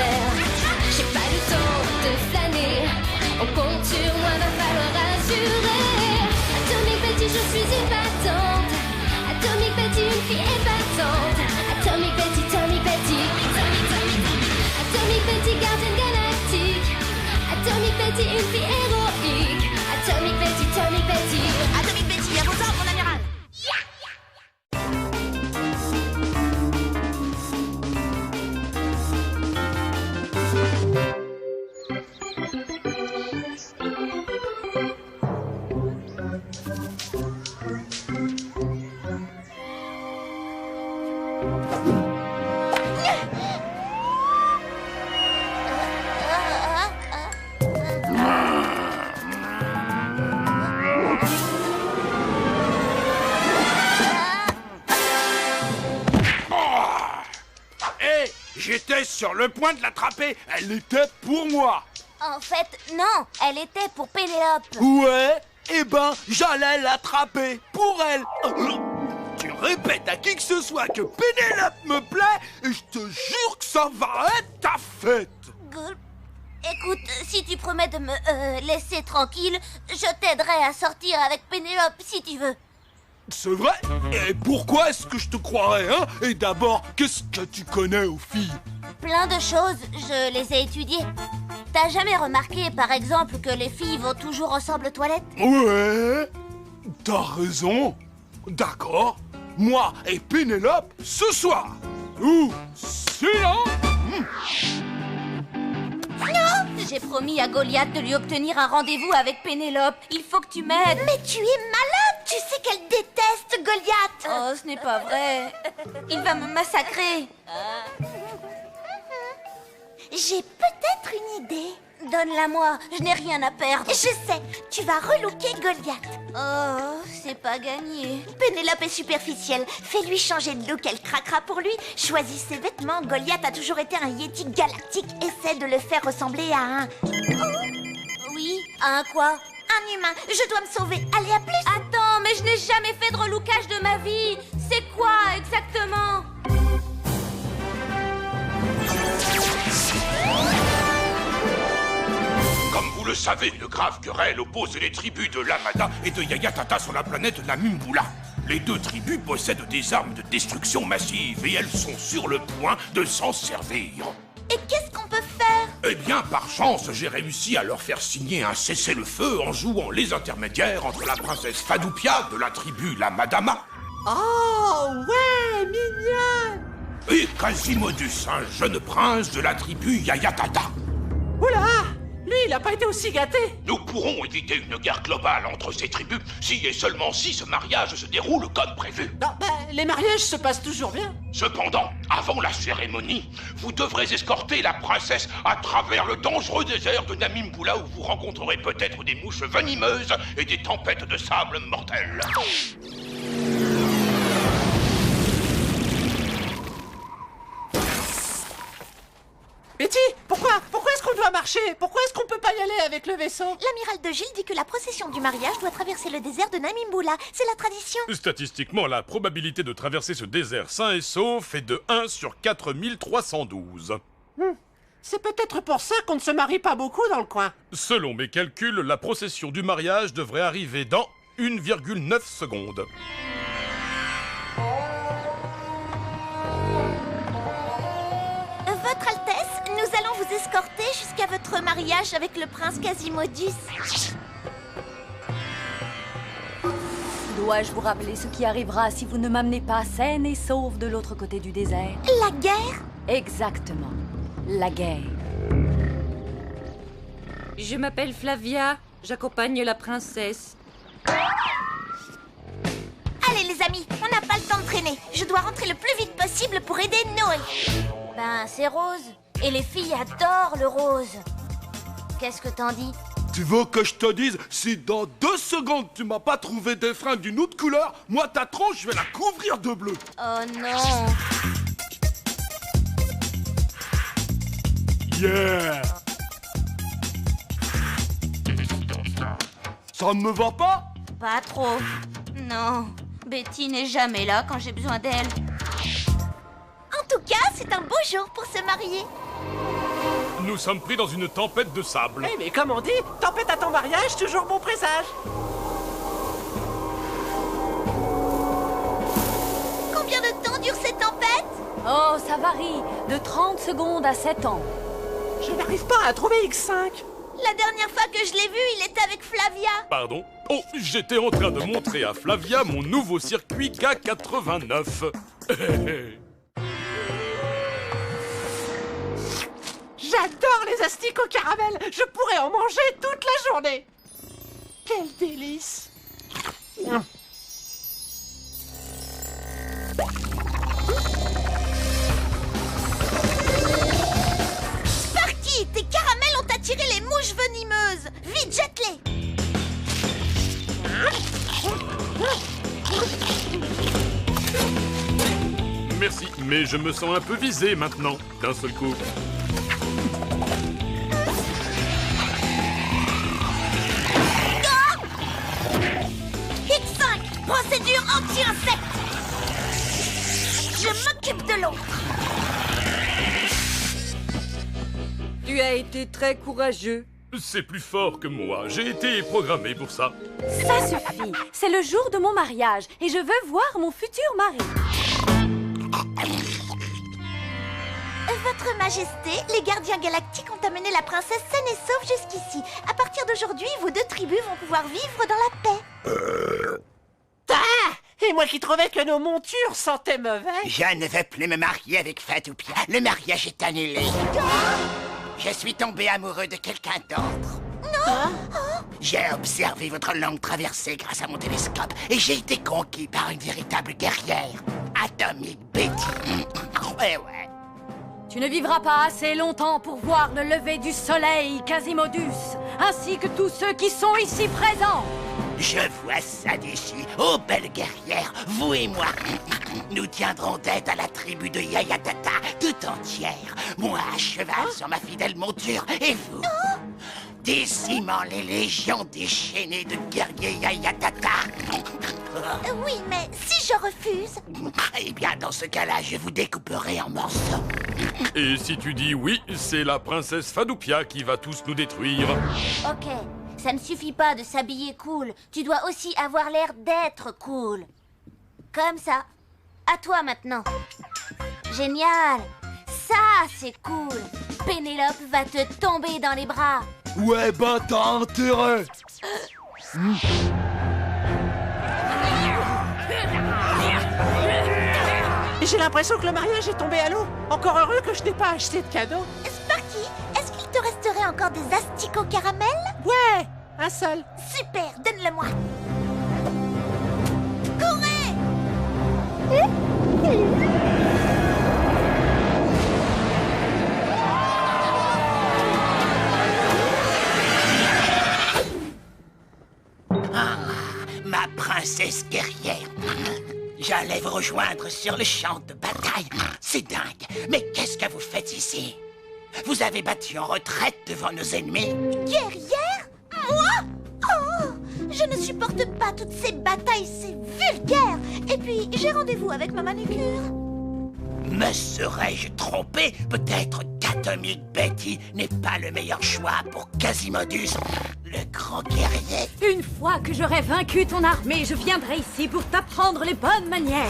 l'imaginaire. J'ai pas le temps de flâner. On compte sur moi, va falloir assurer. Atomic Betty, je suis épatante. Atomic Betty, une fille épatante. Atomic Betty, Atomic Betty. Atomic Betty, gardienne galactique. Atomic Betty, une fille héroïque. Atomic Betty, Atomic Betty. Atomic Betty, à vos ordres, mon amiral. J'étais sur le point de l'attraper. Elle était pour moi. En fait, non, elle était pour Pénélope. Ouais, eh ben, j'allais l'attraper pour elle. Tu répètes à qui que ce soit que Pénélope me plaît et je te jure que ça va être ta fête. Gulp. Écoute, si tu promets de me laisser tranquille, je t'aiderai à sortir avec Pénélope si tu veux. C'est vrai? Et pourquoi est-ce que je te croirais, hein? Et d'abord, qu'est-ce que tu connais aux filles? Plein de choses, je les ai étudiées. T'as jamais remarqué, par exemple, que les filles vont toujours ensemble aux toilettes? Ouais, t'as raison. D'accord. Moi et Pénélope, ce soir. Ou sinon... Non! J'ai promis à Goliath de lui obtenir un rendez-vous avec Pénélope. Il faut que tu m'aides. Mais tu es malade! Tu sais qu'elle déteste Goliath! Oh, ce n'est pas vrai. Il va me massacrer. J'ai peut-être une idée. Donne-la-moi, je n'ai rien à perdre. Je sais, tu vas relooker Goliath. Oh, c'est pas gagné. Pénélope est superficielle. Fais-lui changer de look, elle craquera pour lui. Choisis ses vêtements. Goliath a toujours été un Yeti galactique. Essaie de le faire ressembler à un... Oui, à un quoi? Un humain. Je dois me sauver. Allez, à plus. Attends, mais je n'ai jamais fait de relookage de ma vie. C'est quoi exactement? Comme vous le savez, une grave querelle oppose les tribus de Lamada et de Yayatata sur la planète Namimbula. Les deux tribus possèdent des armes de destruction massive et elles sont sur le point de s'en servir. Et qu'est-ce qu'on peut faire? Eh bien, par chance, j'ai réussi à leur faire signer un cessez-le-feu en jouant les intermédiaires entre la princesse Fadoupia de la tribu Lamadama Oh, ouais, mignonne! et Quasimodos, un jeune prince de la tribu Yayatata. Oula! Lui, il a pas été aussi gâté! Nous pourrons éviter une guerre globale entre ces tribus si et seulement si ce mariage se déroule comme prévu. Non, les mariages se passent toujours bien. Cependant, avant la cérémonie, vous devrez escorter la princesse à travers le dangereux désert de Namimbula où vous rencontrerez peut-être des mouches venimeuses et des tempêtes de sable mortelles. Betty, pourquoi est-ce qu'on doit marcher? Pourquoi est-ce qu'on peut pas y aller avec le vaisseau? L'amiral de Gilles dit que la procession du mariage doit traverser le désert de Namimbula. C'est la tradition. Statistiquement, la probabilité de traverser ce désert sain et sauf est de 1 sur 4312. C'est peut-être pour ça qu'on ne se marie pas beaucoup dans le coin. Selon mes calculs, la procession du mariage devrait arriver dans 1,9 secondes. Votre Altesse, nous allons vous escorter jusqu'à votre mariage avec le prince Quasimodos. Dois-je vous rappeler ce qui arrivera si vous ne m'amenez pas saine et sauve de l'autre côté du désert? La guerre? Exactement. La guerre. Je m'appelle Flavia, j'accompagne la princesse. Allez les amis, on n'a pas le temps de traîner. Je dois rentrer le plus vite possible pour aider Noé. Ben, c'est rose. Et les filles adorent le rose. Qu'est-ce que t'en dis? Tu veux que je te dise, si dans 2 secondes tu m'as pas trouvé des freins d'une autre couleur, moi ta tronche je vais la couvrir de bleu. Oh non. Yeah. Ça ne me va pas? Pas trop. Non, Betty n'est jamais là quand j'ai besoin d'elle. En tout cas, c'est un beau jour pour se marier. Nous sommes pris dans une tempête de sable. Eh mais comme on dit, tempête à ton mariage, toujours bon présage. Combien de temps dure cette tempête? Oh, ça varie. De 30 secondes à 7 ans. Je n'arrive pas à trouver X5. La dernière fois que je l'ai vu, il était avec Flavia. Pardon? Oh, j'étais en train de montrer à Flavia mon nouveau circuit K89. J'adore les asticots caramel. Je pourrais en manger toute la journée. Quel délice. Sparky, tes caramels ont attiré les mouches venimeuses. Vite, jette-les. Merci, mais je me sens un peu visé maintenant, d'un seul coup. X5, procédure anti-insecte. Je m'occupe de l'autre. Tu as été très courageux. C'est plus fort que moi, j'ai été programmé pour ça. Ça suffit. C'est le jour de mon mariage et je veux voir mon futur mari. Votre Majesté, les gardiens galactiques ont amené la princesse saine et sauve jusqu'ici. À partir d'aujourd'hui, vos deux tribus vont pouvoir vivre dans la paix. Ah! Et moi qui trouvais que nos montures sentaient mauvais. Je ne veux plus me marier avec Fatoupia. Le mariage est annulé. Je suis tombé amoureux de quelqu'un d'autre. Non. J'ai observé votre longue traversée grâce à mon télescope et j'ai été conquis par une véritable guerrière. Atomic Betty. Ouais. Tu ne vivras pas assez longtemps pour voir le lever du soleil, Quasimodos, ainsi que tous ceux qui sont ici présents. Je vois ça d'ici. Oh, belle guerrière, vous et moi, nous tiendrons tête à la tribu de Yayatata tout entière. Moi à cheval sur ma fidèle monture et vous, décimant les légions déchaînées de guerriers Yayatata. Oui, mais si je refuse... Eh bien, dans ce cas-là, je vous découperai en morceaux. Et si tu dis oui, c'est la princesse Fatoupia qui va tous nous détruire. Ok, ça ne suffit pas de s'habiller cool. Tu dois aussi avoir l'air d'être cool. Comme ça. À toi maintenant. Génial. Ça, c'est cool. Pénélope va te tomber dans les bras. Ouais, ben t'as intérêt. J'ai l'impression que le mariage est tombé à l'eau. Encore heureux que je n'ai pas acheté de cadeau. Sparky, est-ce qu'il te resterait encore des asticots caramel? Ouais, un seul. Super, donne-le-moi. Courez! Ma princesse guerrière. J'allais vous rejoindre sur le champ de bataille. C'est dingue. Mais qu'est-ce que vous faites ici? Vous avez battu en retraite devant nos ennemis? Guerrière? Moi? Oh! Je ne supporte pas toutes ces batailles, c'est vulgaire. Et puis, j'ai rendez-vous avec ma manucure. Me serais-je trompé? Peut-être qu'Atomic Betty n'est pas le meilleur choix pour Quasimodos, le grand guerrier. Une fois que j'aurai vaincu ton armée, je viendrai ici pour t'apprendre les bonnes manières.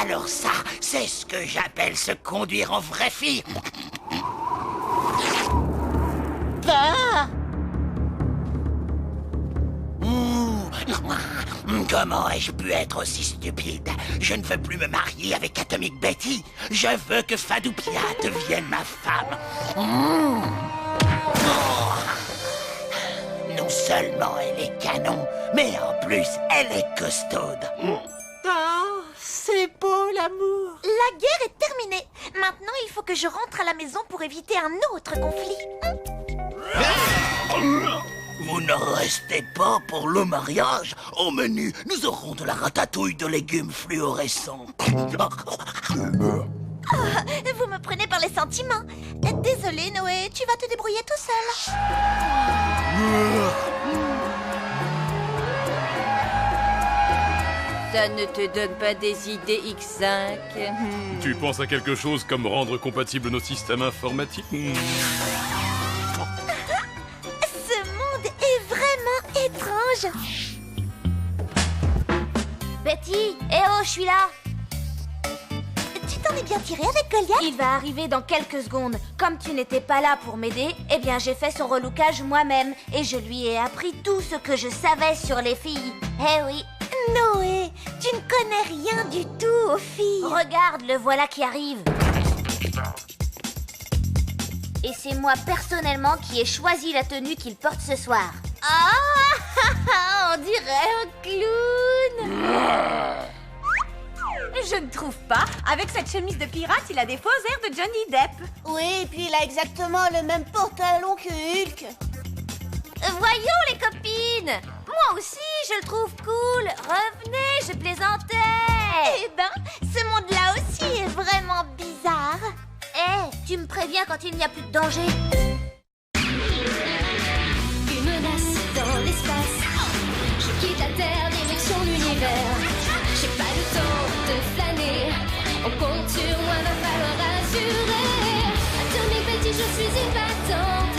Alors ça, c'est ce que j'appelle se conduire en vraie fille. Comment ai-je pu être aussi stupide? Je ne veux plus me marier avec Atomic Betty. Je veux que Fatoupia devienne ma femme. Non seulement elle est canon, mais en plus elle est costaude. Oh, c'est beau l'amour. La guerre est terminée. Maintenant, il faut que je rentre à la maison pour éviter un autre conflit. Vous ne restez pas pour le mariage? Au menu, nous aurons de la ratatouille de légumes fluorescents. Vous me prenez par les sentiments. Désolé, Noé, tu vas te débrouiller tout seul. Ça ne te donne pas des idées, X5? Tu penses à quelque chose comme rendre compatibles nos systèmes informatiques? Ce monde est vraiment étrange. Betty, eh oh, je suis là. Tu t'en es bien tiré avec Goliath? Il va arriver dans quelques secondes. Comme tu n'étais pas là pour m'aider, eh bien j'ai fait son relookage moi-même. Et je lui ai appris tout ce que je savais sur les filles. Eh oui. Noé, tu ne connais rien du tout aux filles. Regarde, le voilà qui arrive. Et c'est moi personnellement qui ai choisi la tenue qu'il porte ce soir. Ah, on dirait un clown. Je ne trouve pas. Avec cette chemise de pirate, il a des faux airs de Johnny Depp. Oui, et puis il a exactement le même pantalon que Hulk. Voyons les copines. Moi aussi, je le trouve cool. Revenez, je plaisantais. Eh ben, ce monde-là aussi est vraiment bizarre. Eh, tu me préviens quand il n'y a plus de danger. Une menace dans l'espace. Je quitte la Terre, direction l'univers. J'ai pas le temps de flâner. On compte sur moi, va falloir assurer. Atomic Betty, je suis épatante.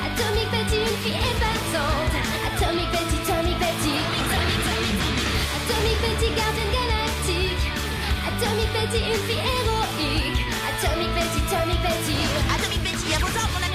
Atomic Betty, une fille épatante. Atomic Betty, Atomic Betty. Atomic Betty, gardienne galactique. Atomic Betty, une fille héroïque. Atomic Betty, Atomic Betty. Atomic Betty, à vos ordres, mon ami.